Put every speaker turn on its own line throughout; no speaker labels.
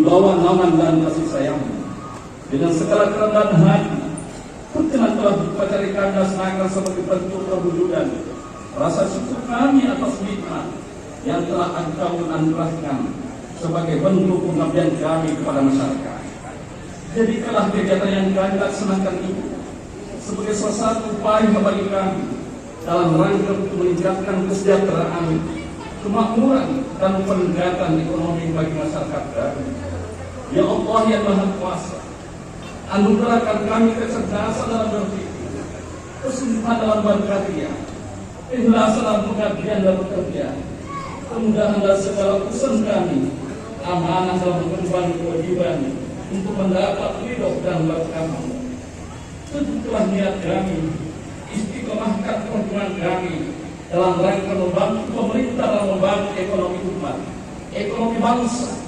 bawah naungan dan kasih sayang. Dengan segala kerendahan hati, Perkenan telah dipacari kandas nakal sebagai bentuk perwujudan rasa syukur kami atas nikmat yang telah Engkau anugerahkan sebagai bentuk pengabdian kami kepada masyarakat. Jadikanlah kegiatan yang kami laksanakan ini sebagai salah satu upaya bagi kami dalam rangka untuk meningkatkan kesejahteraan, kemakmuran, dan peningkatan ekonomi bagi masyarakat kami. Ya Allah yang Maha Kuasa, anugerahkan kami kecerdasan dalam berpikir, kesungguhan dalam berkarya, ikhlasan dalam pengabdian dan bekerja, kemudahan dalam segala urusan kami, amanah dalam mengemban kewajiban untuk mendapat ridho dan berkah-Mu. Tentulah niat kami, istiqomahkan perjuangan kami dalam rangka membantu pemerintah dalam membantu ekonomi umat, ekonomi bangsa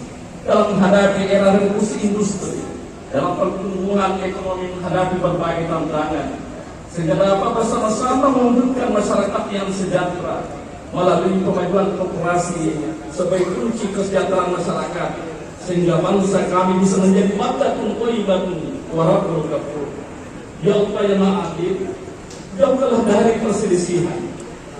dalam menghadapi era revolusi industri, dalam pertumbuhan ekonomi menghadapi berbagai tantangan, sehingga dapat bersama-sama mewujudkan masyarakat yang sejahtera melalui kemajuan koperasi sebagai kunci kesejahteraan masyarakat, sehingga bangsa kami bisa menjadi wahdatun thayyibatun wa rabbul ghafur. Ya Allah yang Maha Adil, jauhkanlah dari perselisihan,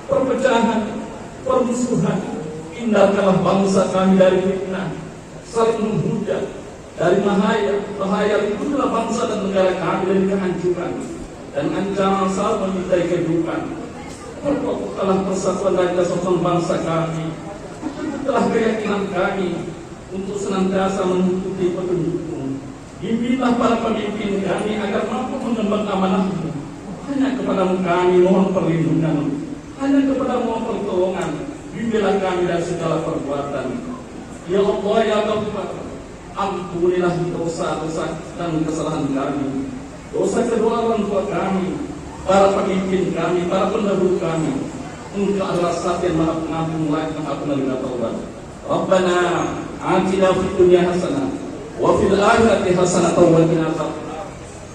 perpecahan, permusuhan, hindarkanlah bangsa kami dari fitnah, saling menghujat, dari bahaya lindungilah bangsa dan negara kami dari kehancuran dan ancaman saat memintai kehidupan. Perkokohkanlah persatuan dan kesatuan bangsa kami, telah keyakinan kami untuk senantiasa mengikuti petunjuk-Mu. Bimbinglah para pemimpin kami agar mampu mengemban amanah-Mu. Hanya kepadamu kami mohon perlindungan, hanya kepadamu mohon pertolongan. Bimbinglah kami dari segala perbuatan. Ya Allah ya Ghafar, ampunilah dosa-dosa dan kesalahan kami, dosa kedua orang tua kami, para pemimpin kami, para pendahulu kami. Engkau adalah Zat yang Maha Pengampun lagi Maha Penerima Taubat. Rabbana atina fid dunya hasanah wa fil akhirati hasanah wa qina adzabannar.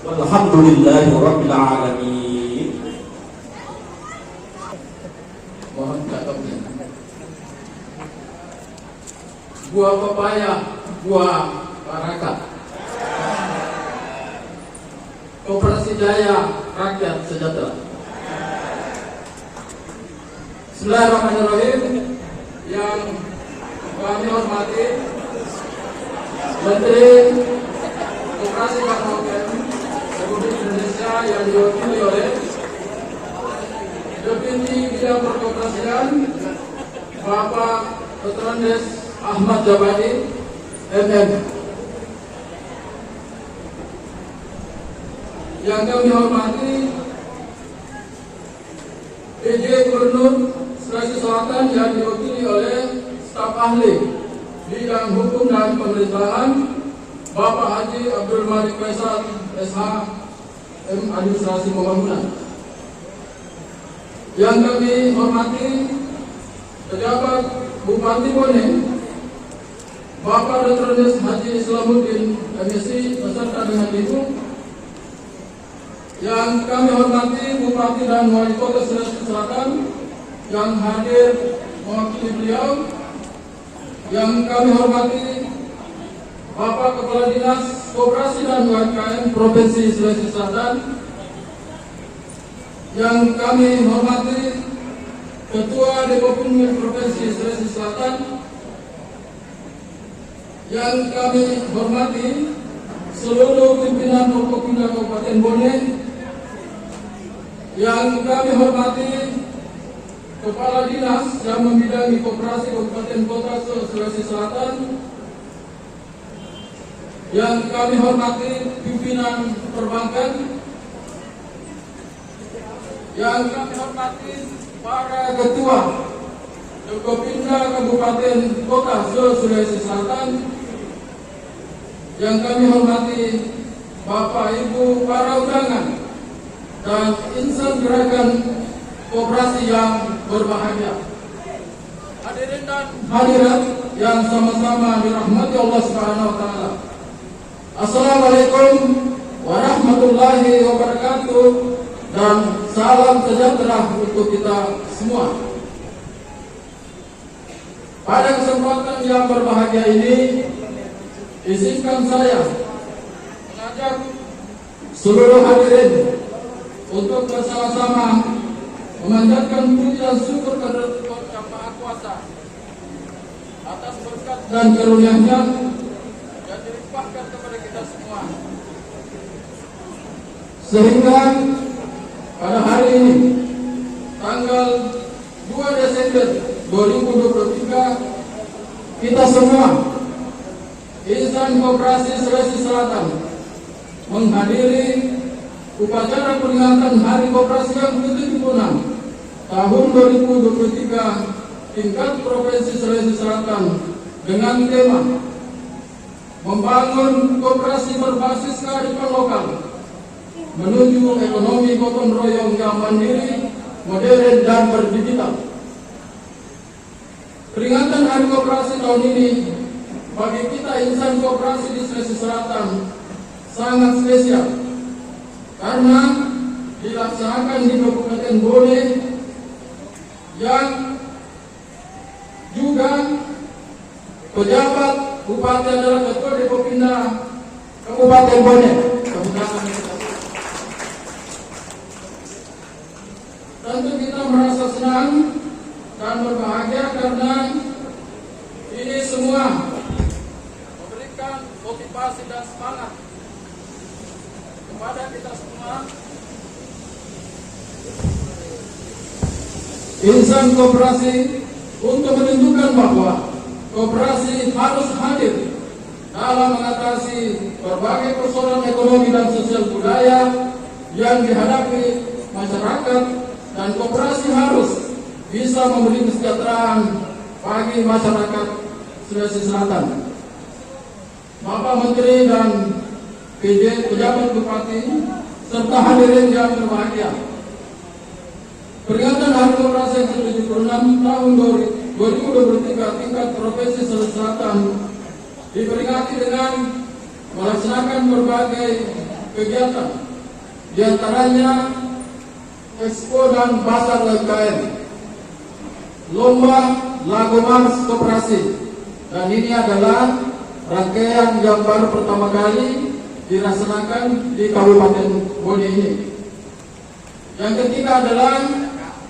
Walhamdulillahi rabbil alamin.
Mohon cakapnya. Buah pepaya, buah Parakat. Koperasi Jaya, rakyat sejahtera. Bismillahirrahmanirrahim. Yang kami hormati Menteri Koperasi dan UMKM Republik Indonesia yang diwakili oleh Deputi Bidang Perkoperasian Bapak Dr. Andes Ahmad Jabari MM. Yang kami hormati PJ Gubernur Sulawesi Selatan yang diwakili oleh staf ahli bidang hukum dan pemerintahan Bapak Haji Abdul Malik Faisal SH M Administrasi Pembangunan. Yang kami hormati pejabat Bupati Bone Bapak Dr. Andes Haji Islamuddin MSI beserta dengan Ibu. Yang kami hormati Bupati dan Wali Kota Sulawesi Selatan yang hadir mewakili beliau. Yang kami hormati Bapak Kepala Dinas Koperasi dan UMKM Provinsi Sulawesi Selatan. Yang kami hormati Ketua Depopumil Provinsi Sulawesi Selatan. Yang kami hormati seluruh pimpinan Forkopimda Kabupaten Bone. Yang kami hormati Kepala Dinas yang membidangi koperasi Kabupaten Kota Sulawesi Selatan. Yang kami hormati pimpinan perbankan. Yang kami hormati para ketua Forkopimda Kabupaten Kota Sulawesi Selatan. Yang kami hormati Bapak Ibu para undangan dan insan gerakan koperasi yang berbahagia, hadirin dan hadirat yang sama-sama dirahmati Allah Subhanahu wa taala. Assalamualaikum warahmatullahi wabarakatuh dan salam sejahtera untuk kita semua. Pada kesempatan yang berbahagia ini, izinkan saya mengajak seluruh hadirin untuk bersama-sama memanjatkan puji dan syukur kepada Yang Maha Kuasa atas berkat dan karunia-Nya yang dilimpahkan kepada kita semua, sehingga pada hari ini tanggal 2 Desember 2023 kita semua Insan Koperasi Sulawesi Selatan menghadiri upacara peringatan Hari Koperasi yang ke-76 tahun 2023 tingkat Provinsi Sulawesi Selatan dengan tema membangun koperasi berbasis kearifan lokal menuju ekonomi gotong royong yang mandiri, modern dan berdigital. Peringatan Hari Koperasi tahun ini bagi kita insan koperasi di Sulawesi Selatan sangat spesial karena dilaksanakan di Kabupaten Bone yang juga pejabat bupati adalah ketua Depopinda Kabupaten Bone. Tentu kita merasa senang dan berbahagia karena ini semua memberikan motivasi dan semangat kepada kita semua insan koperasi untuk menunjukkan bahwa koperasi harus hadir dalam mengatasi berbagai persoalan ekonomi dan sosial budaya yang dihadapi masyarakat, dan koperasi harus bisa memberi kesejahteraan bagi masyarakat Sulawesi Selatan. Bapak Menteri dan pejabat bupati serta hadirin yang berbahagia, peringatan Hari Koperasi yang ke-76 tahun 2023 tingkat Provinsi Sulawesi Selatan diperingati dengan melaksanakan berbagai kegiatan, diantaranya Expo dan Pasar UMKM, Lomba Lagu Mars Koperasi, dan ini adalah rangkaian yang baru pertama kali dilaksanakan di Kabupaten Bone ini. Yang ketiga adalah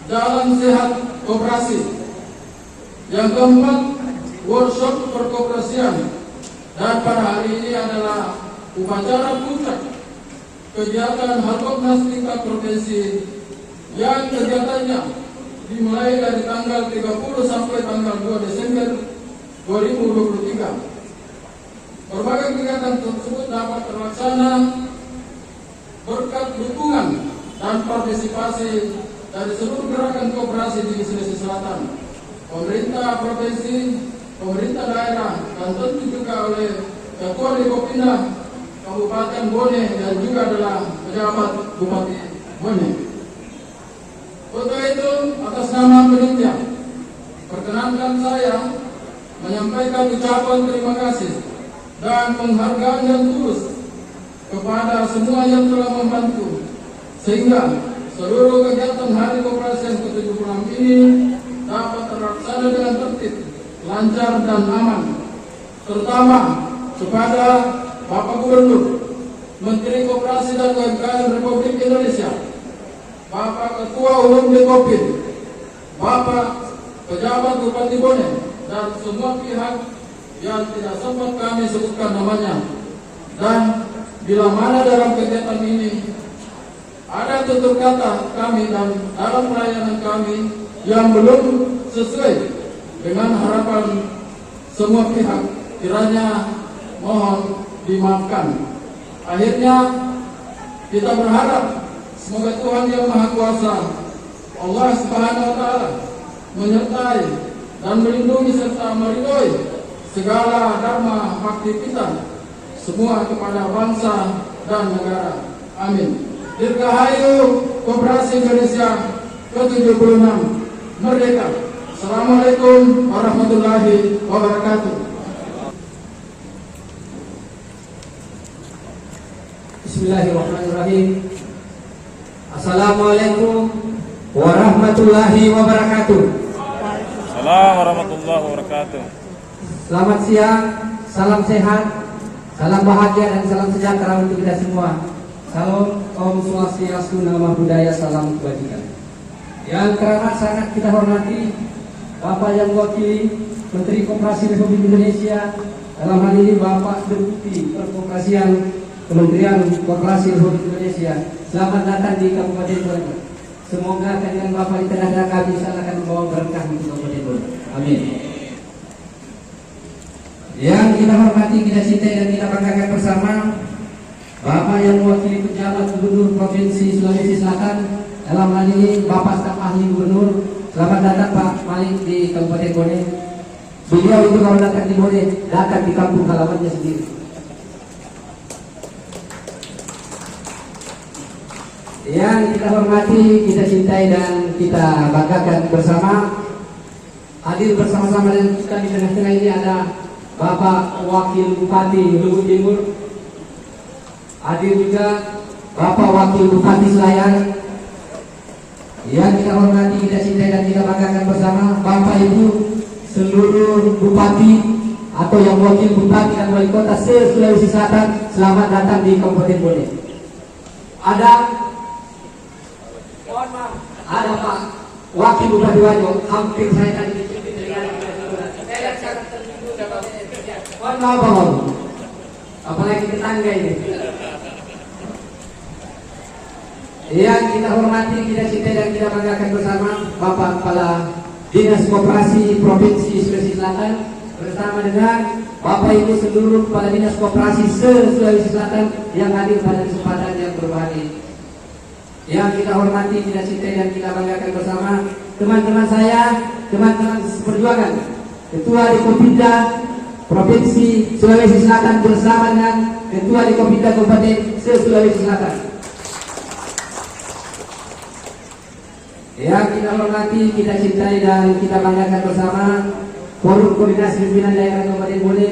Jalan Sehat Koperasi. Yang keempat, workshop perkoperasian. Dan pada hari ini adalah upacara puncak kegiatan Harkopnas tingkat provinsi yang kegiatannya dimulai dari tanggal 30 sampai tanggal 2 Desember 2023. Berbagai kegiatan tersebut dapat terlaksana berkat dukungan dan partisipasi dari seluruh gerakan koperasi di Sulawesi Selatan, pemerintah provinsi, pemerintah daerah, dan tentu juga oleh Ketua Depopinda Kabupaten Bone dan juga adalah pejabat Bupati Bone. Untuk itu, atas nama panitia, perkenankan saya menyampaikan ucapan terima kasih dan penghargaan yang tulus kepada semua yang telah membantu sehingga seluruh kegiatan Hari Koperasi yang ke-76 ini dapat terlaksana dengan tertib, lancar dan aman, terutama kepada Bapak Gubernur, Menteri Koperasi dan UMKM Republik Indonesia, Bapak Ketua Umum Depopin, Bapak pejabat Bupati Bone, dan semua pihak yang tidak sempat kami sebutkan namanya. Dan bila mana dalam kegiatan ini ada tutur kata kami dan dalam pelayanan kami yang belum sesuai dengan harapan semua pihak, kiranya mohon dimaafkan. Akhirnya kita berharap semoga Tuhan Yang Maha Kuasa, Allah Subhanahu wa Ta'ala, menyertai dan melindungi serta meridhoi segala dharma bakti kita semua kepada bangsa dan negara. Amin. Dirgahayu Koperasi Indonesia ke-76 Merdeka. Assalamualaikum warahmatullahi wabarakatuh.
Bismillahirrahmanirrahim. Assalamualaikum warahmatullahi wabarakatuh.
Assalamualaikum warahmatullahi wabarakatuh.
Selamat siang, salam sehat Salam bahagia dan salam sejahtera untuk kita semua. Salam Om Swastiastu, Namo Buddhaya, salam kebajikan. Yang teramat sangat kita hormati Bapak yang mewakili Menteri Koperasi Republik Indonesia, dalam hal ini Bapak Deputi Perkoperasian Kementerian Koperasi Republik Indonesia. Selamat datang di Kabupaten Bone. Semoga kehadiran Bapak di tengah-tengah kami akan membawa berkah untuk Kabupaten Bone. Amin. Yang kita hormati, kita cintai dan kita banggakan bersama Bapak yang mewakili pejabat Gubernur Provinsi Sulawesi Selatan, dalam hal ini Bapak Staf Ahli Gubernur. Selamat datang Pak Malik di Kabupaten Bone. Beliau itu kalau datang di Bone, datang di kampung halamannya sendiri. Yang kita hormati, kita cintai dan kita banggakan bersama, hadir bersama-sama dengan kita di tengah-tengah ini ada Bapak Wakil Bupati Luwu Timur, hadir juga Bapak Wakil Bupati Selayar. Yang kita hormati, kita cintai dan kita banggakan bersama Bapak Ibu seluruh bupati atau yang wakil bupati dan wali kota se-Sulawesi Selatan, selamat datang di Kabupaten Bone. Ada Pak Wakil Bupati Wajo, hampir saya tadi mohon apalagi tetangga ini. Yang kita hormati, kita cintai dan kita banggakan bersama Bapak Kepala Dinas Koperasi Provinsi Sulawesi Selatan bersama dengan Bapak Ibu seluruh Kepala Dinas Koperasi se-Sulawesi Selatan yang hadir pada kesempatan yang berbahagia. Yang kita hormati, kita cintai dan kita banggakan bersama teman-teman saya, teman-teman seperjuangan, Ketua Dikopinda Provinsi Sulawesi Selatan bersama dengan Ketua Dikopinda Kabupaten se-Sulawesi Selatan. Yang kita hormati, kita cintai dan kita banggakan bersama Forum Koordinasi Pimpinan Daerah Kabupaten Bone.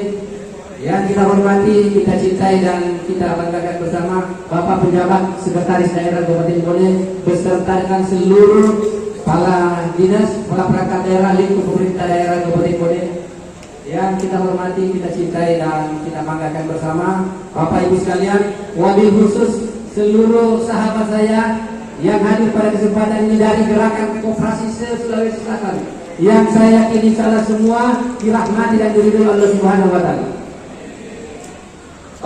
Yang kita hormati, kita cintai dan kita banggakan bersama Bapak Pejabat Sekretaris Daerah Kabupaten Bone beserta dengan seluruh kepala dinas, kepala perangkat daerah, lingkup pemerintah daerah Kabupaten Bone. Yang kita hormati, kita cintai dan kita banggakan bersama Bapak Ibu sekalian, wabil khusus seluruh sahabat saya yang hadir pada kesempatan ini dari Gerakan Koperasi se-Sulawesi Selatan, yang saya yakini salah semua dirahmati dan diridhoi Allah Subhanahu wa taala.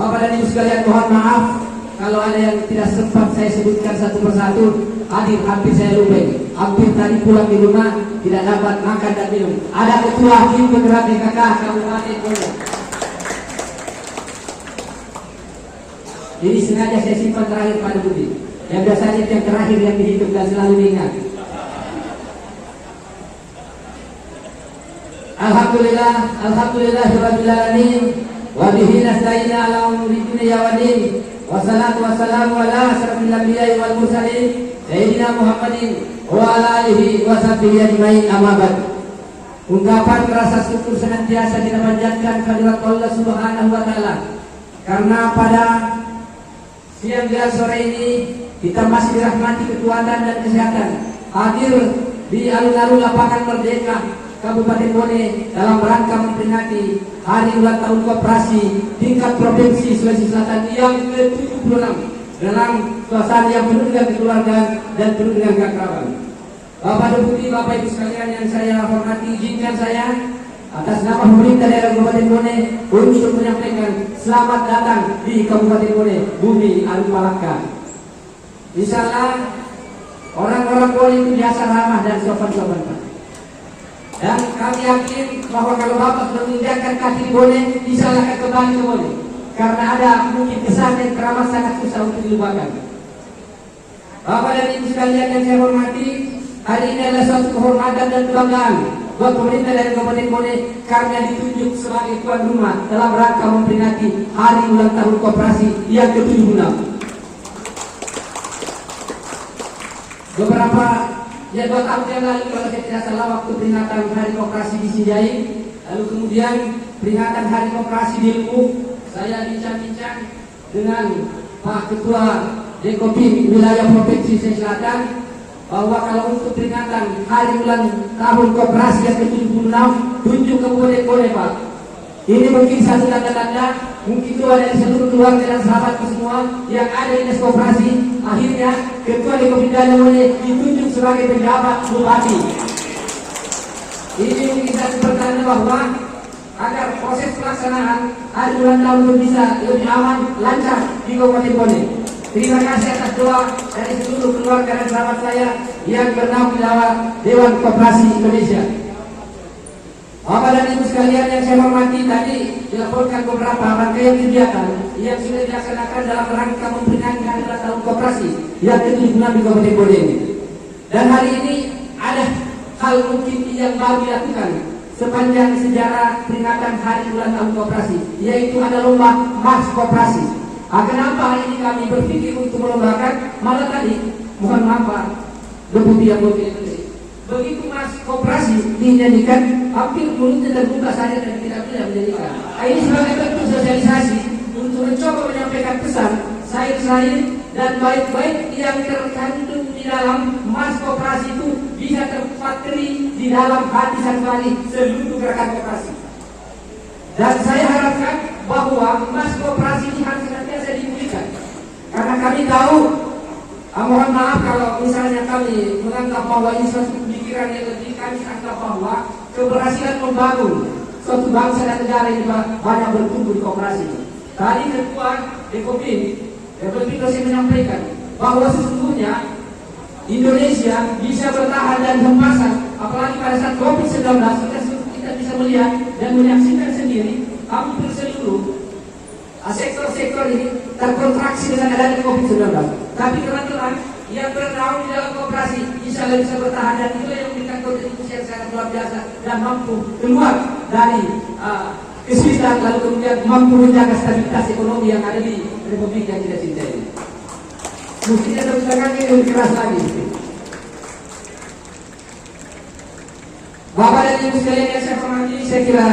Bapak dan Ibu sekalian, mohon maaf kalau ada yang tidak sempat saya sebutkan satu persatu. Hampir saya lupa, hampir tadi pulang di rumah tidak dapat makan dan minum. Ada Ketua Tim Penggerak PKK Kabupaten Bone. Ini sengaja saya simpan terakhir pada Budi, yang biasanya yang terakhir yang dihitung dan selalu diingat. Alhamdulillahirabbil alamin wa bihi nasta'inu ala umuri dunya waddin. Wassalatu wassalamu ala asyrafil anbiya'i wal mursalin Sayyidina Muhammadin wa ala alihi wa sahbihi ajmain, amma ba'd. Ungkapan rasa syukur senantiasa kita panjatkan kehadirat Allah Subhanahu wa taala, karena pada siang dan sore ini kita masih dirahmati kekuatan dan kesehatan, hadir di alun-alun lapangan Merdeka Kabupaten Bone dalam rangka memperingati Hari Ulang Tahun Koperasi tingkat Provinsi Sulawesi Selatan yang ke-76 dalam suasana yang penuh dengan kekeluargaan dan penuh dengan keakraban. Bapak Deputi, Bapak Ibu sekalian yang saya hormati, izinkan saya atas nama pemerintah daerah Kabupaten Bone untuk menyampaikan selamat datang di Kabupaten Bone, bumi Alu Malaka. Insyaallah orang-orang Bone itu biasa ramah dan sopan-sopan, Pak. Dan kami yakin bahwa kalau Bapak sudah menginjakkan kaki di Bone, insyaallah akan kembali ke Bone. Karena ada mungkin kesan dan keramat sangat susah untuk dilupakan. Bapak dan Ibu sekalian yang saya hormati, hari ini adalah suatu kehormatan dan kebanggaan buat pemerintah dari Kabupaten Bone karena ditunjuk sebagai tuan rumah dalam rangka memperingati Hari Ulang Tahun Koperasi yang ke-76. Beberapa 2 tahun yang lalu kalau saya tidak salah, waktu peringatan Hari Koperasi di Sinjai, lalu kemudian peringatan Hari Koperasi di Luwu, saya bincang-bincang dengan Pak Ketua Dekopin Wilayah Provinsi Sulawesi Selatan bahwa kalau untuk peringatan Hari Ulang Tahun Koperasi yang ke-76 tunjuk ke Bone, Pak, Ini mungkin satu tanda-tanda, mungkin doa dari seluruh keluarga dan sahabatku semua yang ada di dinas koperasi. Akhirnya Ketua Dekoperda Lemone ditunjuk sebagai penjabat bupati. Ini mungkin satu pertanda bahwa agar proses pelaksanaan hari ulang tahun itu bisa lebih aman, lancar di Kabupaten Bone. Terima kasih atas doa dari seluruh keluarga dan sahabat saya yang bernaung di Dewan Koperasi Indonesia. Bapak dan Ibu sekalian yang saya hormati, tadi dilaporkan beberapa rangkaian kegiatan yang sudah dilaksanakan dalam rangka memperingati hari ulang tahun koperasi yang ke-76 di Kabupaten Bone ini. Dan hari ini ada hal mungkin yang baru dilakukan sepanjang sejarah peringatan hari ulang tahun koperasi, yaitu ada lomba Mas Koperasi. Kenapa hari ini kami berpikir untuk melombakan? Malah tadi, mohon maaf Pak Deputi yang berpikir, begitu Mas Koperasi dinyanyikan, hampir mulutnya terbuka saja dan tidak bisa menyanyikan. Ini sebagai bentuk sosialisasi untuk mencoba menyampaikan pesan sair-sair dan baik-baik yang terkandung di dalam Mas Koperasi itu bisa terpatri di dalam hati sanubari seluruh gerakan koperasi. Dan saya harapkan bahwa Mas Koperasi ini harus senantiasa dipulihkan, karena kami tahu, mohon maaf kalau misalnya kami menganggap bahwa ini suatu pemikiran yang lebih, kami anggap bahwa keberhasilan membangun suatu bangsa dan negara ini banyak bertumbuh di koperasi. Tadi Ketua Dekopin Republik Indonesia menyampaikan bahwa sesungguhnya Indonesia bisa bertahan dan hempasan, apalagi pada saat COVID-19 kita bisa melihat dan menyaksikan sendiri hampir seluruh sektor-sektor ini terkontraksi dengan adanya COVID-19. Tapi kebetulan yang bernaung di dalam koperasi insya Allah bisa bertahan, dan itu yang memberikan kontribusi yang sangat luar biasa dan mampu keluar dari kesulitan, lalu kemudian mampu menjaga stabilitas ekonomi yang ada di Republik yang kita cintai ini. Mestinya tepuk tangannya lebih keras lagi. Bapak dan Ibu sekalian yang saya hormati, saya kira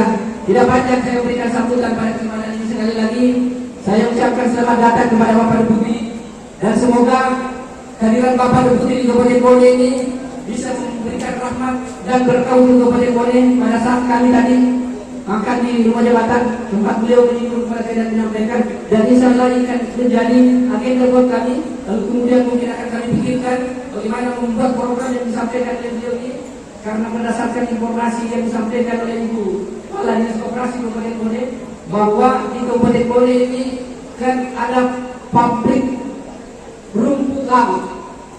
tidak panjang saya memberikan sambutan pada kesempatan ini. Sekali lagi saya ucapkan selamat datang kepada Bapak Deputi, dan semoga kehadiran Bapak Deputi di Kabupaten Bone ini bisa memberikan rahmat dan berkah untuk Kabupaten Bone pada saat kami tadi angkat di rumah jabatan, tempat beliau menyinggung kepada saya dan menyampaikan, dan insya Allah ini akan menjadi agenda buat kami. Lalu kemudian mungkin akan kami pikirkan bagaimana membuat program yang disampaikan oleh beliau ini, karena berdasarkan informasi yang disampaikan oleh Ibu Kepala Dinas Koperasi Kabupaten Bone, bahwa di Kabupaten Bone ini kan ada pabrik rumput laut,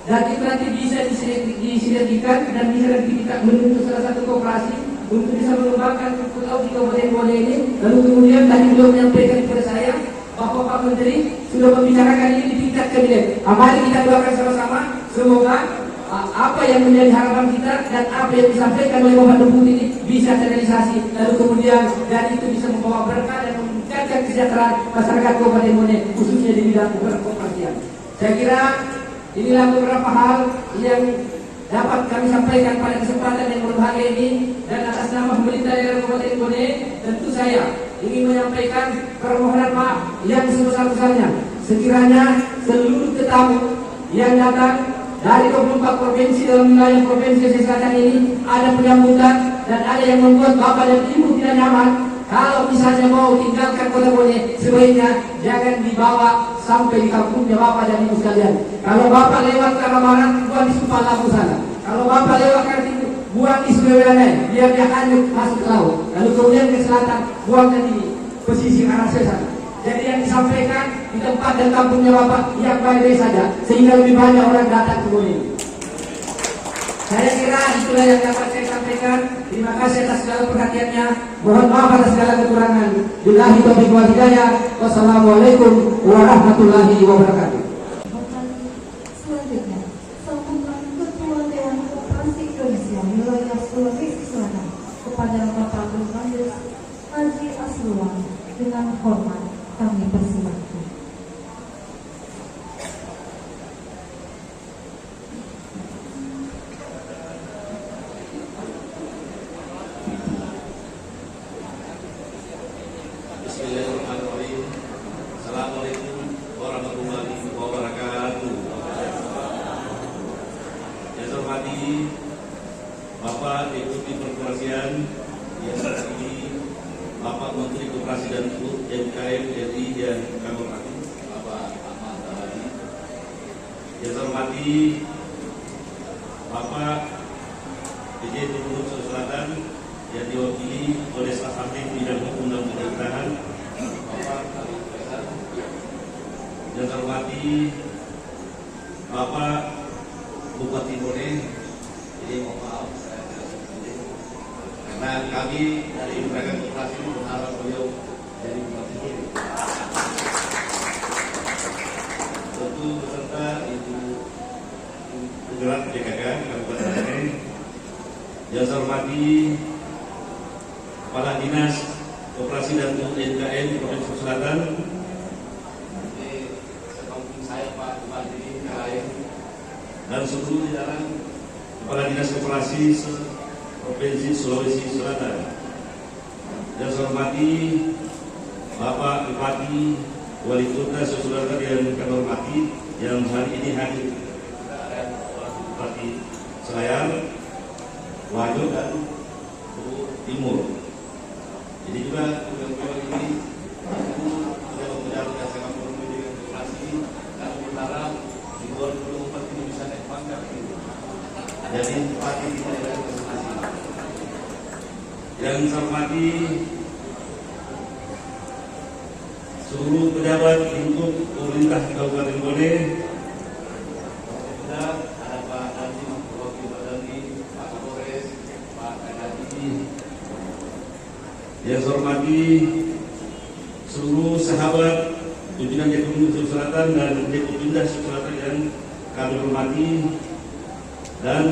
dan itu nanti bisa disinergikan dan bisa kita membentuk salah satu koperasi untuk bisa mengembangkan rumput laut di Kabupaten Bone ini. Lalu kemudian tadi beliau menyampaikan kepada saya bahwa Pak Menteri sudah membicarakan ini di tingkat kabinet. Mari kita doakan sama-sama, semoga apa yang menjadi harapan kita dan apa yang disampaikan oleh Bapak Deputi ini bisa terrealisasi, lalu kemudian dari itu bisa membawa berkah dan meningkatkan kesejahteraan masyarakat Kabupaten Bone, khususnya di bidang perkoperasian. Saya kira inilah beberapa hal yang dapat kami sampaikan pada kesempatan yang berbahagia ini, dan atas nama pemerintah daerah Kabupaten Bone tentu saya ingin menyampaikan permohonan maaf yang sebesar-besarnya sekiranya seluruh tetamu yang datang dari 24 provinsi dalam wilayah Provinsi Aceh Selatan ini ada penyambutan dan ada yang membuat Bapak dan Ibu tidak nyaman. Kalau misalnya mau tinggalkan Kota Bone, sebaiknya jangan dibawa sampai di kampungnya Bapak dan Ibu sekalian. Kalau Bapak lewat ke arah barat, buang di Supal Labu sana. Kalau Bapak lewat ke arah timur, buang di Sumewanan, biar dia hanyut masuk ke laut. Lalu kemudian ke selatan, buangkan di pesisir arah sana. Jadi yang disampaikan di tempat dan kampungnya Bapak yang baik-baik saja, sehingga lebih banyak orang datang ke Bone. Saya kira itulah yang dapat saya sampaikan. Terima kasih atas segala perhatiannya. Mohon maaf atas segala kekurangan. Billahi taufiq wal hidayah. Wassalamualaikum warahmatullahi wabarakatuh.
Selanjutnya, sambutan Ketua Dewan Koperasi Indonesia wilayah Sulawesi Selatan kepada Bapak Gubernur Haji Asruwan dengan hormat kami persilakan.
Bismillahirrahmanirrahim. Assalamualaikum warahmatullahi wabarakatuh. Yang saya hormati Bapak Deputi Perkoperasian, yang saya hormati Bapak Menteri dan UMKM RI yang kami hormati Bapak Ahmad Dahlan. Yang saya hormati Bapak DJ Gubernur Sulawesi Selatan yang diwakili oleh staf ahli bidang hukum dan pemerintahan Bapak Arif Faisal. Yang saya hormati Bapak Bupati Bone. Jadi mohon maaf saya tidak seperti karena kami dari Lembaga Koperasi berharap beliau jadi Bupati Bone. Tentu beserta Ibu Penggerak JKK Kabupaten Bone. Yang saya hormati Kepala Dinas Koperasi dan UMKM Provinsi Selatan. Sekampung saya Pak Bupati KAI dan seluruh jajaran Kepala Dinas Koperasi Provinsi Sulawesi Selatan. Yang saya hormati Bapak Bupati, Wali Kota Sulawesi Selatan yang kami hormati yang hari ini hadir Bupati Selayar, Wajo dan Timur. Jadi juga beliau ini sudah memperjalanan dan sangat berumur dengan koperasi dan berharap di 2024 ini bisa naik pangkat. Jadi bupati kita dari koperasi. Yang saya hormati seluruh pejabat lingkup pemerintah Kabupaten Bone. Ada Pak Dandi, Wakil Pak Dandi, Pak Kapolres, Pak Kadadi. Yang saya hormati seluruh sahabat pimpinan Jagung Sulawesi Selatan dan Jagung Pindah Sulawesi Selatan yang kami hormati, dan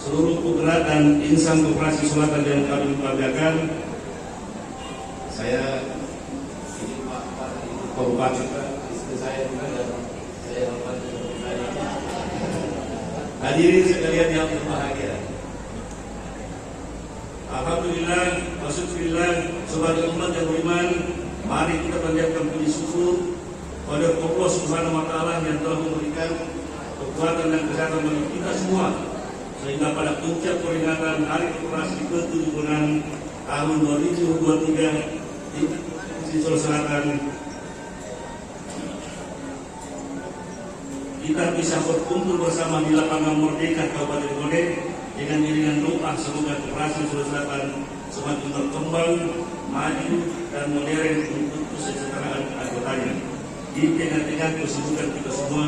seluruh penggerak dan insan koperasi Selatan yang kami banggakan. Saya ini Pak Bupati, istri saya juga dan saya hormati hadirin sekalian yang berbahagia. Alhamdulillah, wasyukurillah, sebagai umat yang beriman, mari kita panjatkan puji syukur pada Allah Subhanahu wa Ta'ala yang telah memberikan kekuatan dan kesehatan bagi kita semua, sehingga pada puncak peringatan Hari Koperasi ke-76 tahun 2023 di Provinsi Sulawesi Selatan, kita bisa berkumpul bersama di lapangan Merdeka Kabupaten Bone dengan iringan doa semoga koperasi Sulawesi Selatan semakin berkembang, maju dan modern untuk kesejahteraan anggotanya. Di tengah-tengah kesibukan kita semua,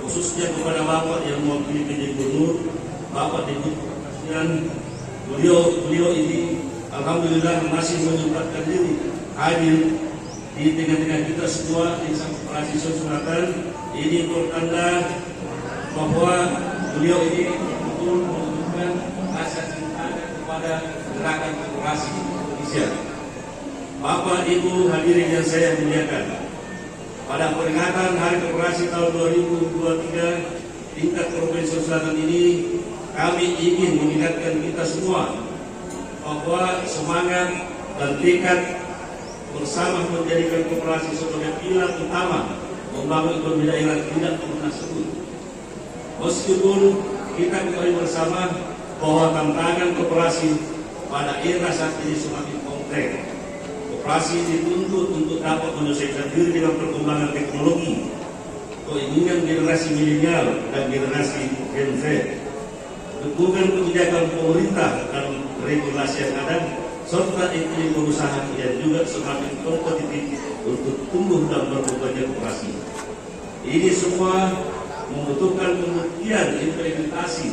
khususnya kepada Bapak yang mewakili PJ Gubernur, Bapak Deputi Presiden, beliau ini alhamdulillah masih menyempatkan diri hadir di tengah-tengah kita semua di koperasi Sulawesi Selatan. Ini bertanda bahwa beliau ini betul menunjukkan rasa cinta kepada gerakan koperasi Indonesia. Bapak Ibu hadirin yang saya muliakan, pada peringatan Hari Koperasi tahun 2023 tingkat Provinsi Selatan ini, kami ingin mengingatkan kita semua bahwa semangat dan tekad bersama menjadikan koperasi sebagai pilar utama membangun ekonomi daerah tidak pernah surut. Meskipun kita ketahui bersama bahwa tantangan koperasi pada era saat ini semakin kompleks. Koperasi dituntut untuk dapat menyelesaikan diri dengan perkembangan teknologi, keinginan generasi milenial dan generasi Gen Z, dukungan kebijakan pemerintah dan regulasi yang ada, serta iklim berusaha yang juga semakin kompetitif untuk tumbuh dan berkembangnya koperasi. Ini semua membutuhkan pembuktian implementasi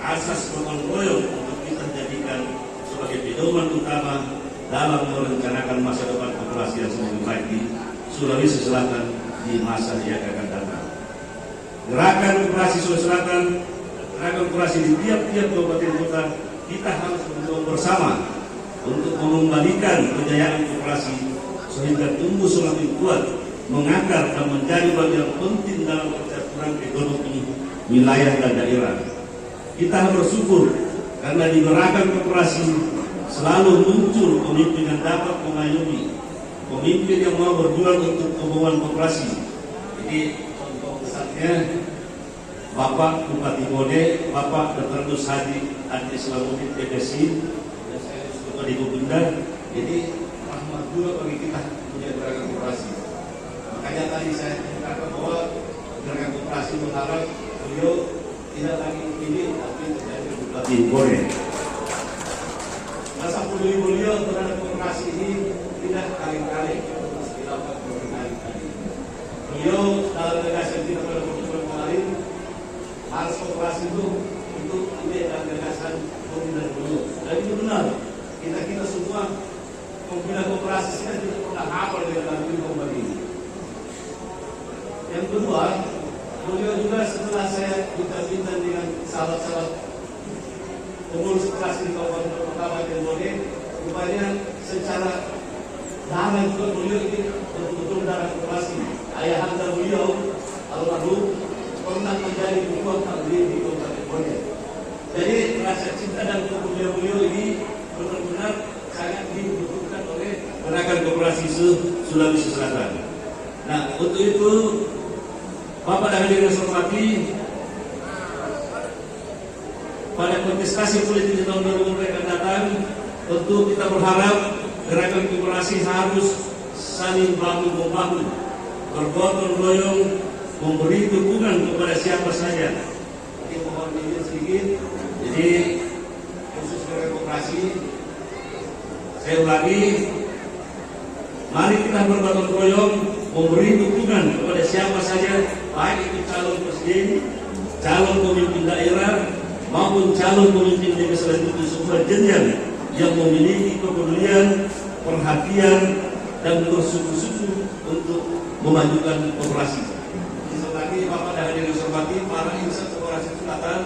asas gotong royong untuk kita jadikan sebagai pedoman utama dalam merencanakan masa depan koperasi yang semakin baik di Sulawesi Selatan di masa yang akan datang. Gerakan koperasi Sulawesi Selatan, gerakan koperasi di tiap-tiap kabupaten kota, kita harus berjuang bersama untuk mengembalikan kejayaan koperasi sehingga tumbuh semakin kuat, mengakar dan menjadi bagian penting dalam percaturan ekonomi wilayah dan daerah. Kita bersyukur karena di gerakan koperasi selalu muncul pemimpin yang dapat mengayomi, pemimpin yang mau berjuang untuk kemauan koperasi. Jadi contoh besarnya Bapak Bupati Bone, Bapak Dr. Nus Haji Adi Islamuddin TPC, dan saya juga di Bunda. Jadi rahmat juga bagi kita punya gerakan koperasi. Makanya tadi saya katakan bahwa gerakan koperasi berharap beliau tidak lagi ini tapi terjadi bupati boleh. Masa beliau terhadap koperasi ini tidak kali-kali dilakukan berkali-kali. Beliau dalam gagasan kita pada pertemuan kemarin harus koperasi itu ide dan gagasan pembinaan beliau. Dan itu benar. Kita semua pembina koperasi kita tidak pernah hafal dengan lagu kembali ini. Yang kedua, beliau juga setelah saya bincang-bincang dengan sahabat-sahabat pengurus koperasi di Kabupaten Pertama dan Bode, rupanya secara darah juga beliau ini betul-betul darah koperasi. Ayahanda beliau almarhum pernah menjadi ketua taklim di Kabupaten Bode. Jadi rasa cinta dan beliau ini benar-benar sangat dibutuhkan oleh gerakan koperasi Sulawesi Selatan. Nah, untuk itu Bapak dan hadirin yang saya hormati, pada kontestasi politik di tahun 2020 yang akan datang, tentu kita berharap gerakan koperasi harus saling bahu-membahu, bergotong royong, memberi dukungan kepada siapa saja. Ini mohon izin sedikit. Jadi khusus gerakan koperasi, saya ulangi, mari kita bergotong royong, memberi dukungan kepada siapa saja, baik itu calon presiden, calon pemimpin daerah, maupun calon pemimpin negara selanjutnya semua jenjang yang memiliki kepedulian, perhatian, dan bersungguh-sungguh untuk memajukan koperasi. Lagi Bapak dan hadirin yang saya hormati, para insan koperasi Selatan,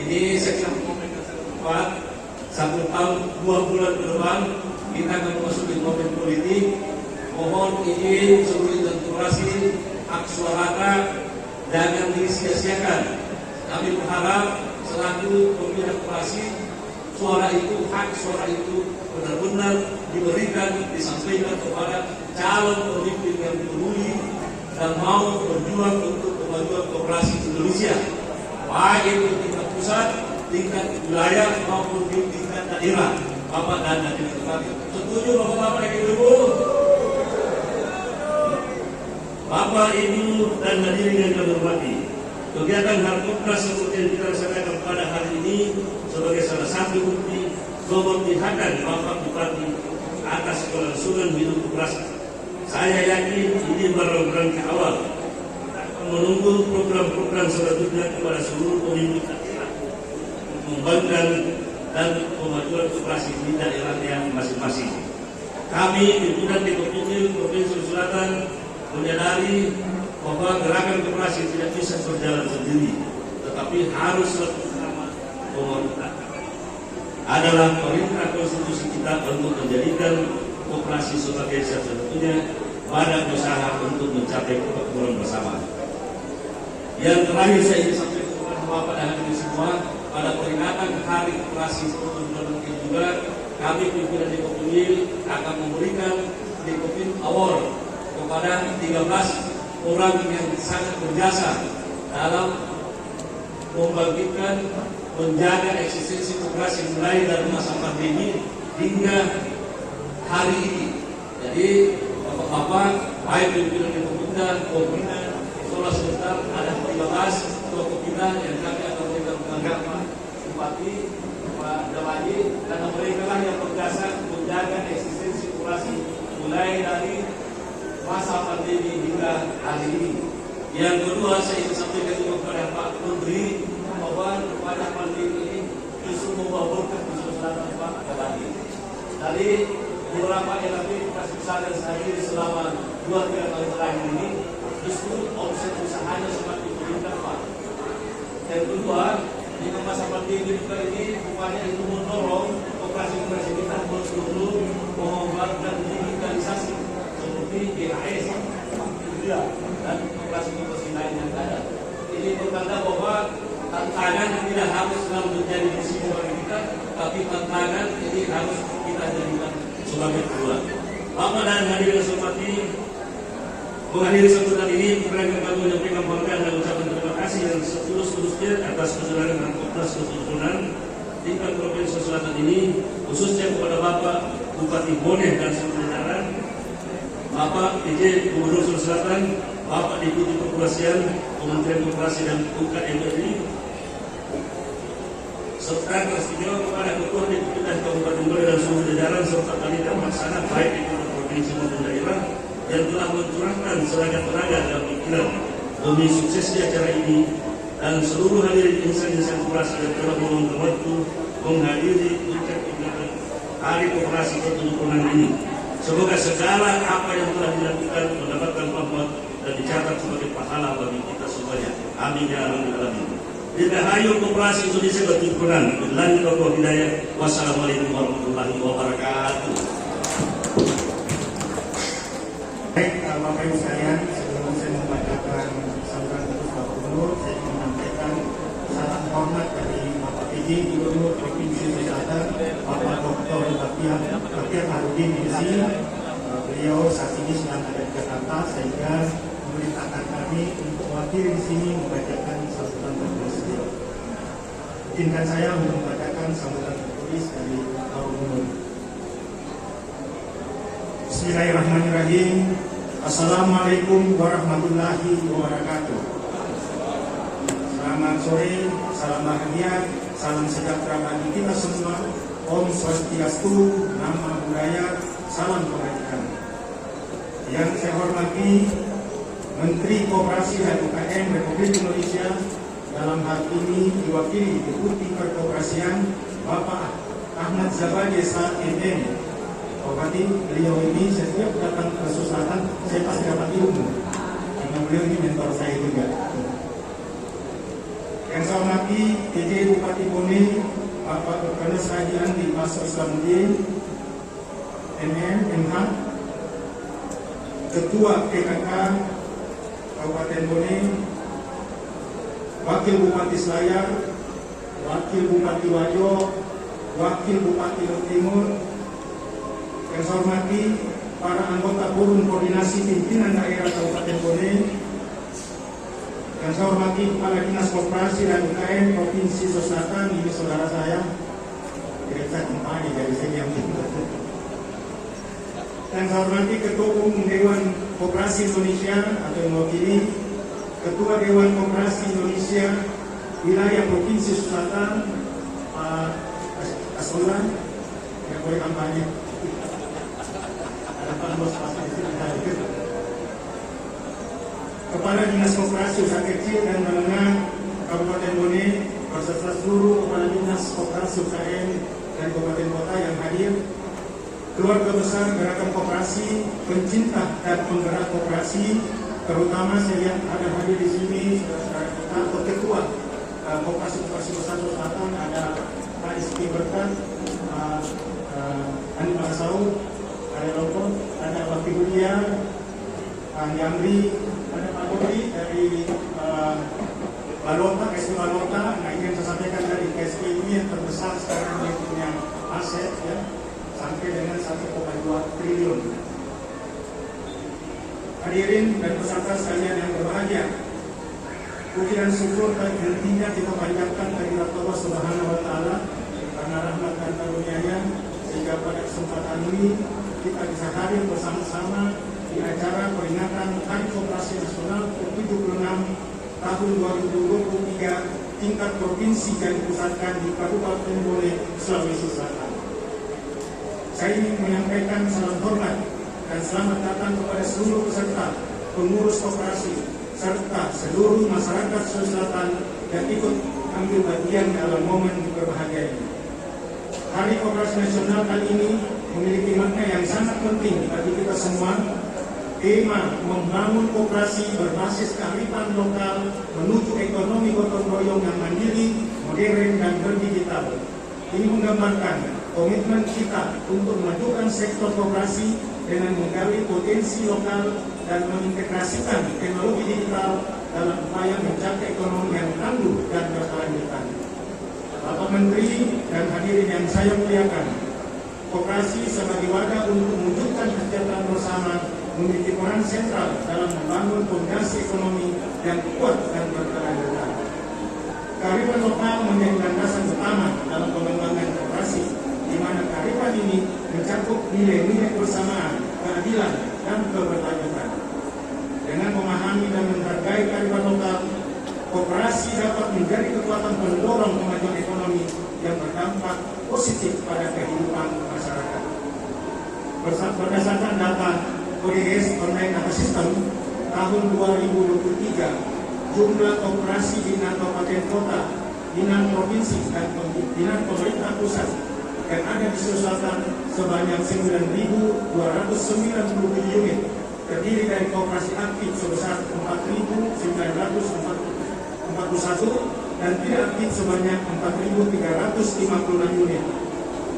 ini saya kira momen yang sangat tepat. 1 tahun 2 bulan ke depan kita akan memasuki momen politik. Mohon izin seluruh insan koperasi, hak suara jangan disia-siakan. Kami berharap selaku pembina koperasi, suara itu, hak suara itu benar-benar diberikan, disampaikan kepada calon pemimpin yang peduli dan mau berjuang untuk kemajuan koperasi Indonesia, baik itu tingkat pusat, tingkat wilayah maupun di tingkat daerah. Bapak dan hadirin sekalian, setuju Bapak-bapak dan Ibu? Bapak, Ibu, dan hadirin yang kami hormati, kegiatan Harkopnas seperti yang kita laksanakan pada hari ini sebagai salah satu bukti keberpihakan Bapak Bupati atas kelangsungan hidup koperasi. Saya yakin ini baru rangka awal. Kita akan menunggu program-program selanjutnya kepada seluruh pemimpin daerah untuk mengembangkan dan kemajuan koperasi di daerahnya masing-masing. Kami pimpinan DPP Provinsi Selatan menyadari bahwa gerakan koperasi tidak bisa berjalan sendiri, tetapi harus bersama pemerintah. Adalah perintah konstitusi kita untuk menjadikan koperasi sebagai satu-satunya badan usaha untuk mencapai kemakmuran bersama. Yang terakhir saya ingin sampaikan kepada Bapak dan hadirin semua, pada peringatan Hari Koperasi tahun ini juga kami pimpinan Dekopimil akan memberikan Dekopim Award kepada 13 orang yang sangat berjasa dalam membangkitkan, menjaga eksistensi koperasi mulai dari masa pandemi hingga hari ini. Jadi Bapak-bapak, baik pimpinan yang pembina, pembina, sekolah sebentar, ada 15 pembina yang kami akan memberikan penghargaan Pak Bupati, Pak Dawadi, karena mereka lah yang berjasa menjaga eksistensi koperasi mulai dari masa pandemi hingga hari ini. Yang kedua, saya ingin sampaikan juga kepada Pak Menteri bahwa pada pandemi ini justru membawa berkah di Selatan Pak Dawadi. Tadi beberapa LP kasih sadar saya selama 2-3 tahun terakhir ini justru omset usahanya semakin meningkat Pak. Yang kedua, di masa pandemi juga ini upaya itu mendorong operasi-operasi kita betul-betul mengembangkan digitalisasi seperti BHS, dan operasi-operasi lain yang ada. Ini bertanda bahwa tantangan tidak harus selalu menjadi musibah bagi kita, tapi tantangan ini harus kita jadikan sebagai peluang. Bapak dan hadirin yang saya hormati, mengakhiri sambutan ini, mereka kami menyampaikan penghargaan dan ucapan terima kasih yang setulus-tulusnya atas keseluruhan Harkopnas keturunan tingkat Provinsi Selatan ini, khususnya kepada Bapak Bupati Bone dan seluruh Bapak PJ Gubernur Sulawesi Selatan, Bapak Deputi Kepolisian, Kementerian Koperasi dan UKM RI, serta istimewa kepada Ketua Deputi dan Kabupaten Bole dan seluruh jajaran serta panitia pelaksana baik di provinsi maupun daerah yang telah mencurahkan tenaga dan pikiran demi suksesnya acara ini, dan seluruh hadirin insan-insan koperasi yang telah meluangkan waktu menghadiri puncak peringatan Hari Koperasi ke-76 ini. Semoga segala apa yang telah dilakukan mendapatkan rahmat dan dicatat sebagai pahala bagi kita semuanya. Amin ya rabbal alamin. Dirgahayu Koperasi Indonesia bertimpunan. Billahi taufiq hidayah. Wassalamualaikum warahmatullahi wabarakatuh.
Baik, Bapak Ibu sekalian, sebelum saya membacakan sambutan ketua Pak Gubernur, saya ingin menyampaikan salam hormat dari Bapak PJ Gubernur Provinsi Sulawesi Selatan, Bapak Dr. Baktiar Harudin MC. Beliau saat ini sedang ada di Jakarta, sehingga memerintahkan kami untuk hadir di sini membacakan sambutan tertulis beliau. Izinkan saya untuk membacakan sambutan tertulis dari Pak Gubernur. Bismillahirrahmanirrahim. Assalamualaikum warahmatullahi wabarakatuh. Selamat sore, salam bahagia, salam sejahtera bagi kita semua. Om Swastiastu, Nama Budaya, salam kebajikan. Yang saya hormati Menteri Koperasi dan UKM Republik Indonesia, dalam hal ini diwakili Deputi Perkoperasian Bapak Ahmad Zabadi SHMM. Hormati, beliau ini setiap datang ke Sulawesi Selatan saya pasti dapat ilmu, karena beliau ini mentor saya juga. Yang saya hormati PJ Bupati Bone Bapak Dr. Haji Andi Masuk Islamuddin MM MH, Ketua PKK Kabupaten Bone, Wakil Bupati Selayar, Wakil Bupati Wajo, Wakil Bupati Laut Timur. Yang saya hormati para anggota Forum Koordinasi Pimpinan Daerah Kabupaten Bone. Yang saya hormati Kepala Dinas Koperasi dan UKM Provinsi Sulawesi Selatan, ini saudara saya, Direktur Kompani dari sini yang dan saya hormati Ketua Umum Dewan Koperasi Indonesia atau yang mewakili Ketua Dewan Koperasi Indonesia Wilayah Provinsi Sulawesi Selatan, Pak Asolan, yang boleh kampanye. Kepala Dinas Koperasi Usaha Kecil dan Menengah Kabupaten Bone beserta seluruh Kepala Dinas Koperasi UKM dan Kabupaten Kota yang hadir, keluarga besar Gerakan Koperasi, pencinta dan penggerak koperasi, terutama saya lihat ada hadir di sini saudara-saudara kita atau Ketua Koperasi Besar Selatan, ada Pak Iski Berkat, Andi Masau, ada Lompong, ada Wakil Budia, Pak Yamri, ada Pak Dodi dari Balota, KSP Balota. Nah, ingin saya sampaikan dari KSP ini yang terbesar sekarang dia punya aset ya sampai dengan 1,2 triliun. Hadirin dan peserta sekalian yang berbahagia, puji dan syukur tak hentinya kita panjatkan kehadirat Allah Subhanahu wa Ta'ala karena rahmat dan karunia-Nya, sehingga pada kesempatan ini kita bisa hadir bersama-sama di acara peringatan Hari Koperasi Nasional ke-76 tahun 2023 tingkat provinsi dan dipusatkan di Kabupaten Bone, Sulawesi Selatan. Saya ingin menyampaikan salam hormat dan selamat datang kepada seluruh peserta, pengurus koperasi, serta seluruh masyarakat Sulawesi Selatan yang ikut ambil bagian dalam momen berbahagia ini. Hari Koperasi Nasional kali ini memiliki makna yang sangat penting bagi kita semua. Tema membangun koperasi berbasis kearifan lokal menuju ekonomi gotong royong yang mandiri, modern, dan berdigital. Ini menggambarkan komitmen kita untuk memajukan sektor koperasi dengan menggali potensi lokal dan mengintegrasikan teknologi digital dalam upaya mencapai ekonomi yang tangguh dan berkelanjutan. Bapak Menteri dan hadirin yang saya muliakan, koperasi sebagai wadah untuk mewujudkan kesejahteraan bersama memiliki peran sentral dalam membangun fondasi ekonomi yang kuat dan berkelanjutan. Kearifan lokal menjadi landasan utama dalam pengembangan koperasi, di mana kearifan ini mencakup nilai-nilai kebersamaan, keadilan, dan keberlanjutan. Dengan memahami dan menghargai kearifan lokal, koperasi dapat menjadi kekuatan pendorong kemajuan ekonomi yang berdampak positif pada kehidupan masyarakat. Berdasarkan data ODS Online Data System tahun 2023, jumlah koperasi di 6 kabupaten kota, di 6 provinsi dan pimpinan pemerintah pusat yang ada di Sulawesi Selatan sebanyak 9.297 unit, terdiri dari koperasi aktif sebesar 4.941 dan tidak aktif sebanyak 4.356 unit.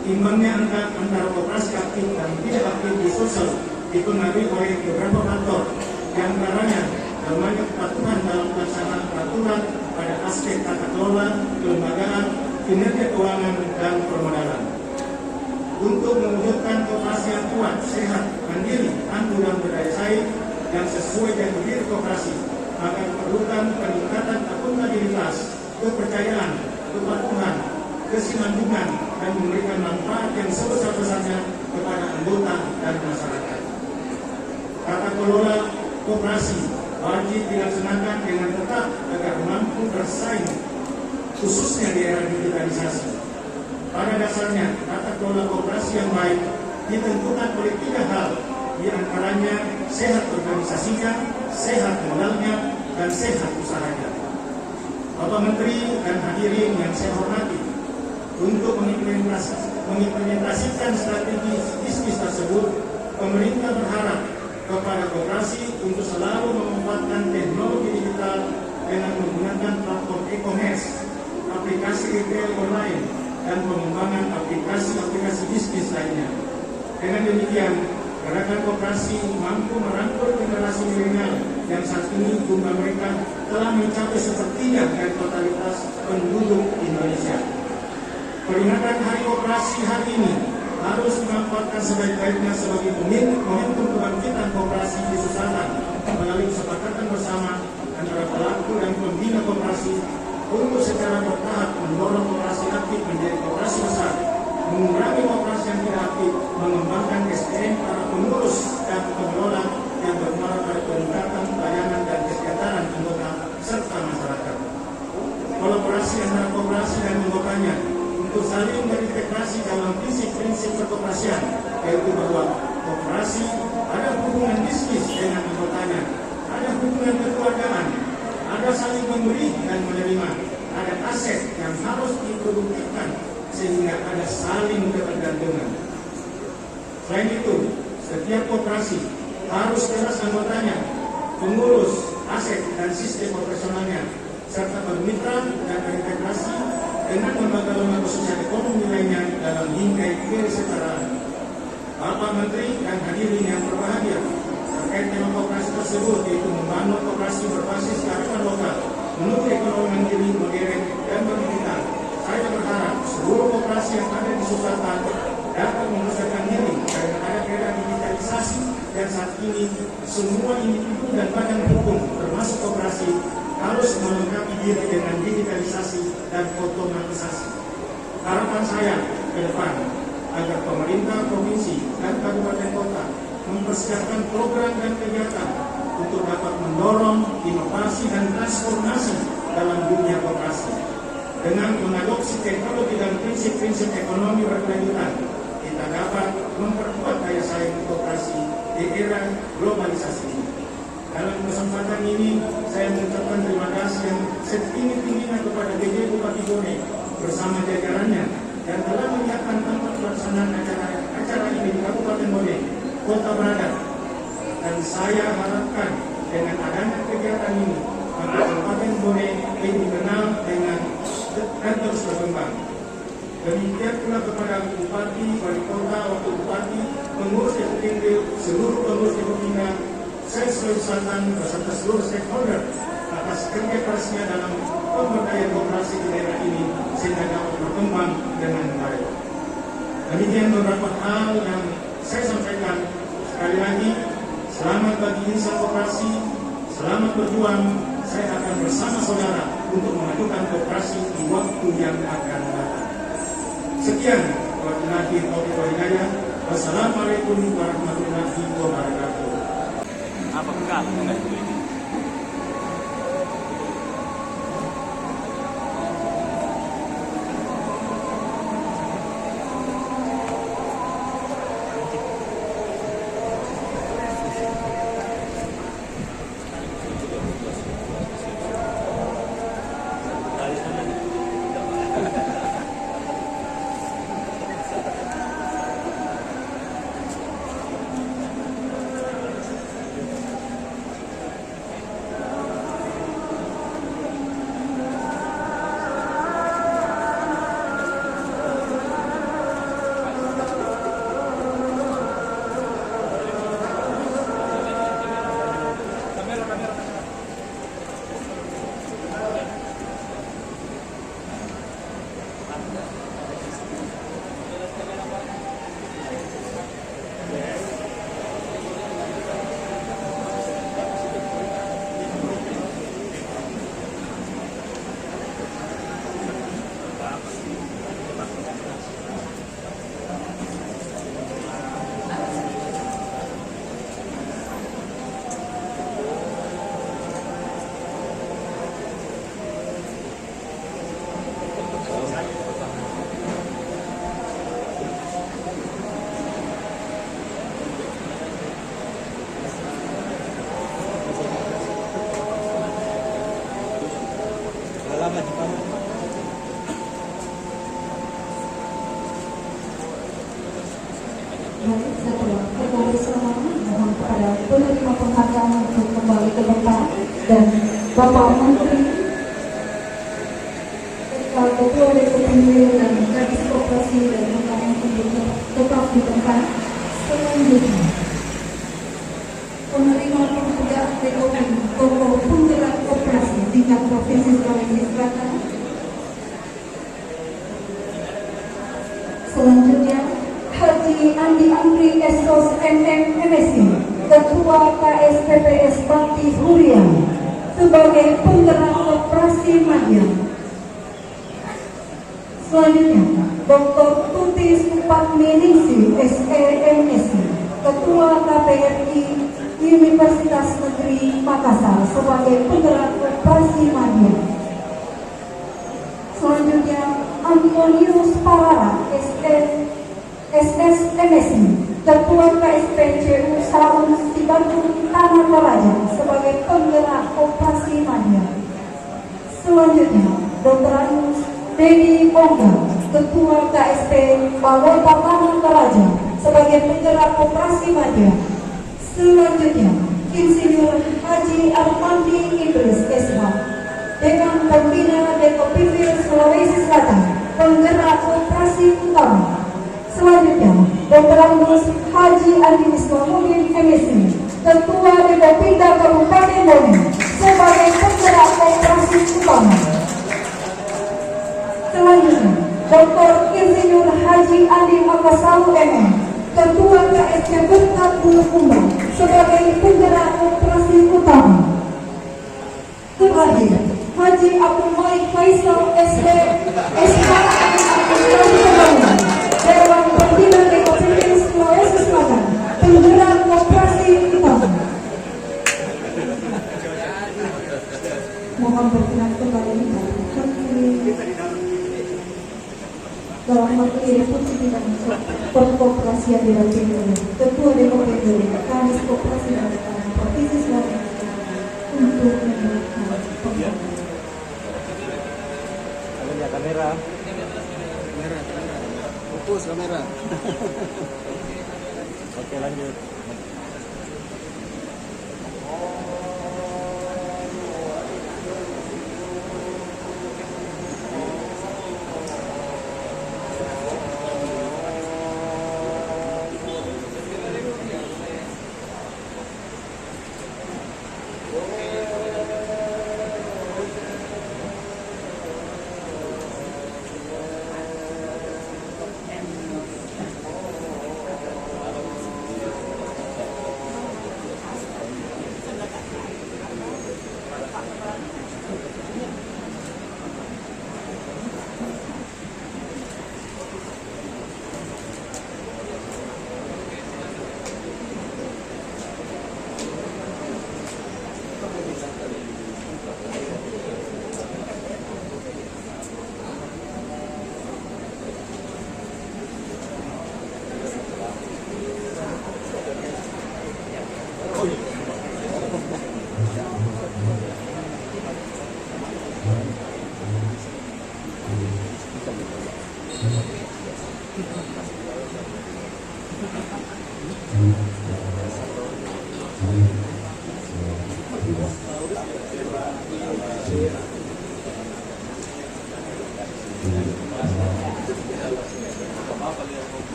Imbangnya angka antara koperasi aktif dan tidak aktif di Sulsel dipengaruhi oleh beberapa faktor, yang antaranya lemahnya kepatuhan dalam pelaksanaan peraturan pada aspek tata kelola, kelembagaan, kinerja keuangan, dan permodalan. Untuk mewujudkan koperasi yang kuat, sehat, mandiri, tangguh dan berdaya saing yang sesuai dengan diri koperasi, maka diperlukan peningkatan akuntabilitas, kepercayaan, kepatuhan, kesinambungan, dan memberikan manfaat yang sebesar-besarnya kepada anggota dan masyarakat. Tata kelola koperasi wajib dilaksanakan dengan tetap agar mampu bersaing, khususnya di era digitalisasi. Pada dasarnya, tata kelola koperasi yang baik ditentukan oleh 3 hal, di antaranya sehat organisasinya, sehat modalnya, dan sehat usahanya. Bapak Menteri dan hadirin yang saya hormati, untuk mengimplementasikan strategi bisnis tersebut, pemerintah berharap kepada koperasi untuk selalu memanfaatkan teknologi digital dengan menggunakan platform e-commerce, aplikasi retail online, dan pengembangan aplikasi-aplikasi bisnis lainnya. Dengan demikian, gerakan koperasi mampu merangkul generasi milenial yang saat ini jumlah mereka telah mencapai sepertiga dari totalitas penduduk Indonesia. Peringatan Hari Koperasi hari ini harus dimanfaatkan sebaik-baiknya sebagai momentum kebangkitan koperasi di Selatan melalui kesepakatan bersama antara pelaku dan pembina koperasi untuk secara bertahap mendorong koperasi aktif menjadi koperasi besar, mengurangi koperasi yang tidak aktif, mengembangkan SDM para pengurus dan pengelola yang bermuara pada peningkatan pelayanan dan kesejahteraan anggota serta masyarakat. Kolaborasi antara koperasi dan anggotanya untuk saling berintegrasi dalam prinsip-prinsip perkoperasian, yaitu bahwa koperasi ada hubungan bisnis dengan anggotanya, ada hubungan kekeluargaan, ada saling memberi dan menerima, ada aset yang harus diproduktifkan sehingga ada saling ketergantungan. Selain itu, setiap koperasi harus keras anggotanya, pengurus, aset dan sistem operasionalnya, serta bermitra dan berintegrasi dengan lembaga-lembaga sosial ekonomi lainnya dalam bingkai kesetaraan. Bapak Menteri dan hadirin yang berbahagia, terkait tema koperasi tersebut, yaitu membangun koperasi berbasis kearifan lokal menuju ekonomi mandiri, modern, dan berdigital, saya berharap seluruh koperasi yang ada di Selatan dapat mempersiapkan diri karena ada era digitalisasi, dan saat ini semua individu dan badan hukum termasuk koperasi harus melengkapi diri dengan digitalisasi dan otomatisasi. Harapan saya ke depan agar pemerintah provinsi dan kabupaten kota mempersiapkan program dan kegiatan untuk dapat mendorong inovasi dan transformasi dalam dunia koperasi. Dengan mengadopsi teknologi dan prinsip-prinsip ekonomi berkelanjutan, kita dapat memperkuat daya saing koperasi di era globalisasi ini. Dalam kesempatan ini, saya mengucapkan terima kasih yang setinggi-tingginya kepada PJ Bupati Bone bersama jajarannya yang telah menyiapkan tempat pelaksanaan acara ini di Kabupaten Bone, Kota Braga. Dan saya harapkan dengan adanya kegiatan ini, maka Kabupaten Bone lebih dikenal dan terus berkembang. Demikian pula kepada Bupati, Wali Kota, Wakil Bupati, pengurus DPRD, seluruh pengurus DPRD, saya Sulawesi Selatan beserta seluruh stakeholder atas kerja kerasnya dalam pemberdayaan koperasi di daerah ini sehingga dapat berkembang dengan baik. Demikian beberapa hal yang saya sampaikan. Sekali lagi, selamat bagi insan koperasi, selamat berjuang. Saya akan bersama saudara untuk memajukan koperasi di waktu yang akan datang. Sekian, wabillahi taufiq wal hidayah. Wassalamualaikum warahmatullahi wabarakatuh.
Baik, setelah kembali selamanya mohon kepada penerima penghargaan untuk kembali ke tempat dan Bapak Menteri Ketua Departemen dan Kadis Koperasi dan Pengembangan Penduduk tetap di tempat. Selanjutnya penerima penghargaan DOI tokoh penggerak koperasi tingkat Provinsi Sulawesi Selatan. Selanjutnya Haji Andi Andri Esos MM MSc, Ketua KSPPS Bakti Huria sebagai penggerak koperasi media. Selanjutnya Dr. Tuti Supatminingsi SEMSc, Ketua KPRI Universitas Negeri Makassar sebagai penggerak koperasi media. Selanjutnya Antonius Parara SSMSc, Ketua KSPCU Saung Sibantung Tanah Toraja sebagai penggerak koperasi media. Selanjutnya Dr. Anus Dedi Bongga, Ketua KSP Balota Tanah Toraja sebagai penggerak koperasi media. Selanjutnya Insinyur Haji Armandi Idris SH, Dekan Pembina Dekopivil Sulawesi Selatan, penggerak koperasi utama. Selanjutnya Dr. Anus Haji Andi Islamuddin MSc, Ketua Dekopinda Kabupaten Bone sebagai penggerak koperasi utama. Selanjutnya Dr. Insinyur Haji Andi Makassau MM, Ketua KSP Berkat Bulukumba sebagai penggerak koperasi utama. Terakhir Haji Abdul Malik Faisal SD SH Dewan Pembina Dekopivil Sulawesi Selatan, penggerak koperasi utama. Mohon berkenan kembali dalam materi Deputi Bidang Perkoperasian di Bidang Ketua DPRD Kadis Koperasi dan Pengembangan Provinsi Sulawesi untuk menerapkan pembangunan.
Kamera. Fokus kamera. Oke, lanjut.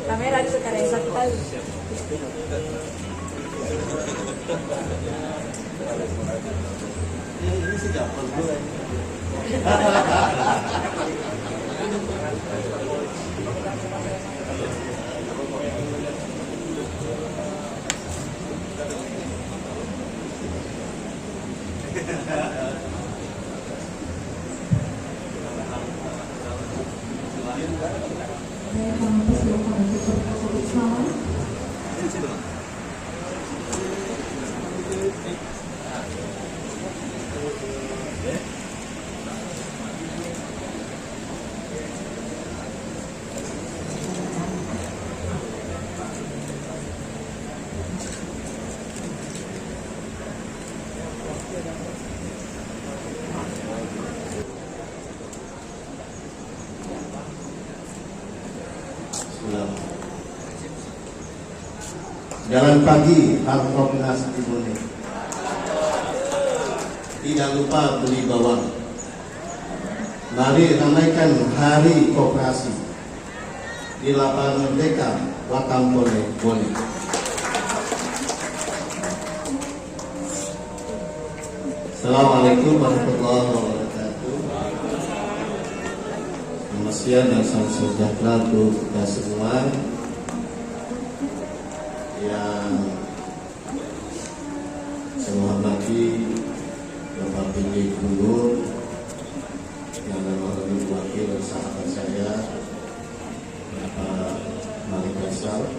Kamera di sekarang sakal.
Ini sih gampang gue.
Saya akan mempersilakan untuk bersama.
Jalan pagi Harkonas Timune. Tidak lupa beli bawang. Mari ramaikan Hari Koperasi di lapangan Merdeka Watampone. Assalamualaikum warahmatullahi wabarakatuh. Selamat siang dan salam sejahtera untuk kita semua. Yang saya hormati Bapak PJ Gubernur, yang menghormati wakil sahabat saya Bapak Malik Faisal,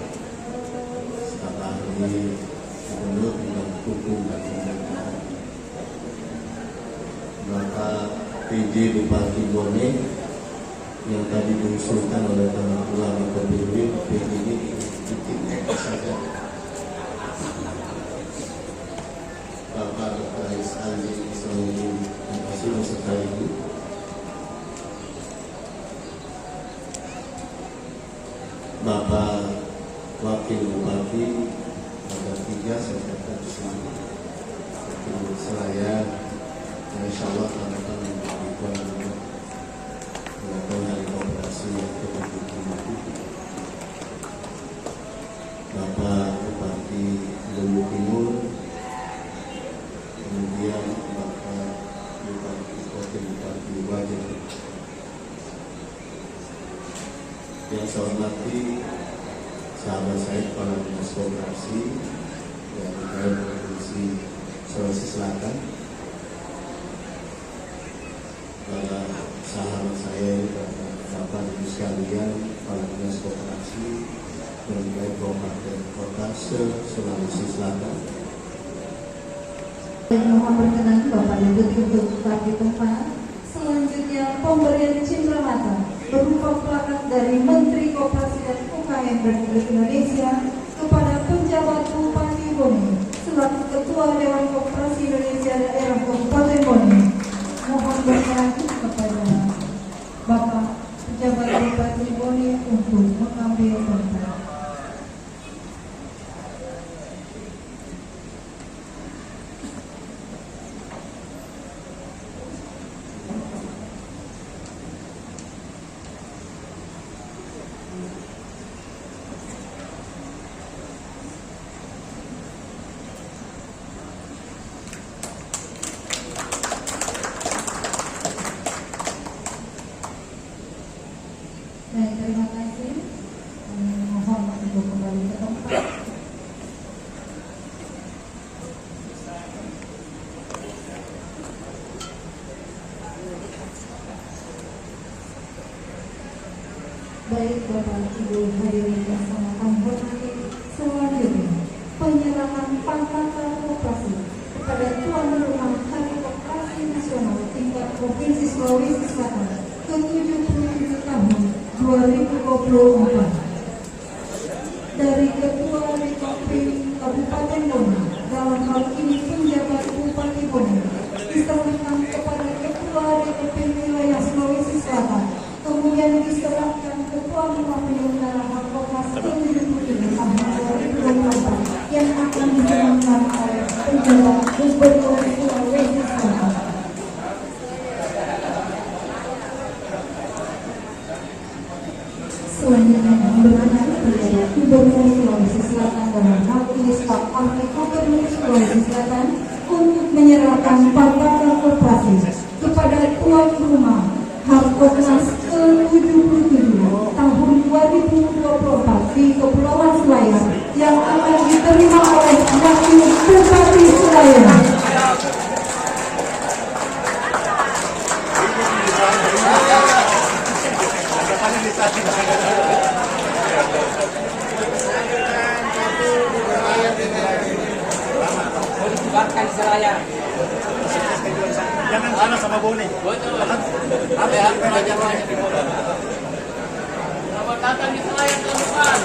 staf ahli Gubernur bidang hukum dan pemerintahan, Bapak PJ Bupati Bone yang tadi diusulkan oleh teman ulama PBB, PJ ini titik saja. Bapak Dr. Ali Ismail, terima kasih beserta Ibu. Bapak Wakil Bupati, ada 3 saya katakan di sini. Wakil Selayar, insya Allah akan menjadi tuan rumah melakukan hari koperasi yang ke-77. Bapak Bupati Luwu Timur, kemudian Bapak Bupati Wakil Bupati Wajah. Yang saya hormati sahabat saya kepala dinas koperasi yang berada di Provinsi Sulawesi Selatan, para sahabat saya, Bapak Ibu sekalian, kepala dinas koperasi berbagai kabupaten kota se-Sulawesi Selatan.
Mohon berkenan Bapak Deputi untuk bagi tempat. Selanjutnya pemberian cindera mata berupa plakat dari Menteri Koperasi dan UKM Republik Indonesia kepada penjabat Bupati Bone selaku Ketua Dewan Koperasi Indonesia Daerah Kabupaten Bone. Mohon berkenan kepada Bapak Pejabat Bupati Bone untuk mengambil tempat. untuk kembali ke tempat. Baik Bapak Ibu hadirin yang sangat kami hormati, selanjutnya penyerahan pangkat koperasi kepada tuan rumah Hari Koperasi Nasional tingkat Provinsi Sulawesi Selatan ke-77 tahun 2024 dari Ketua DPP Kabupaten Bona, dalam hal ini penjabat Bupati Bona, diserahkan kepada Ketua DPP Wilayah Sulawesi Selatan, kemudian diserahkan Ketua Rumah Penyelenggara Hak Koperasi ke-77 tahun 2024 yang akan dijalankan oleh penjabat Gubernur Sulawesi Selatan. Selanjutnya berkenan kepada Gubernur Sulawesi Selatan dalam hal ini staf ahli Gubernur Sulawesi Selatan untuk menyerahkan pangkat koperasi kepada tuan rumah Harkopnas ke-77 tahun 2024 di Kepulauan Selayar yang akan diterima oleh Wakil Bupati Selayar.
Jangan sana sama boleh. Selamat datang di Selayar teman-teman.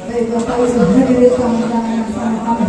Baik Bapak Ibu hadirin yang sangat kami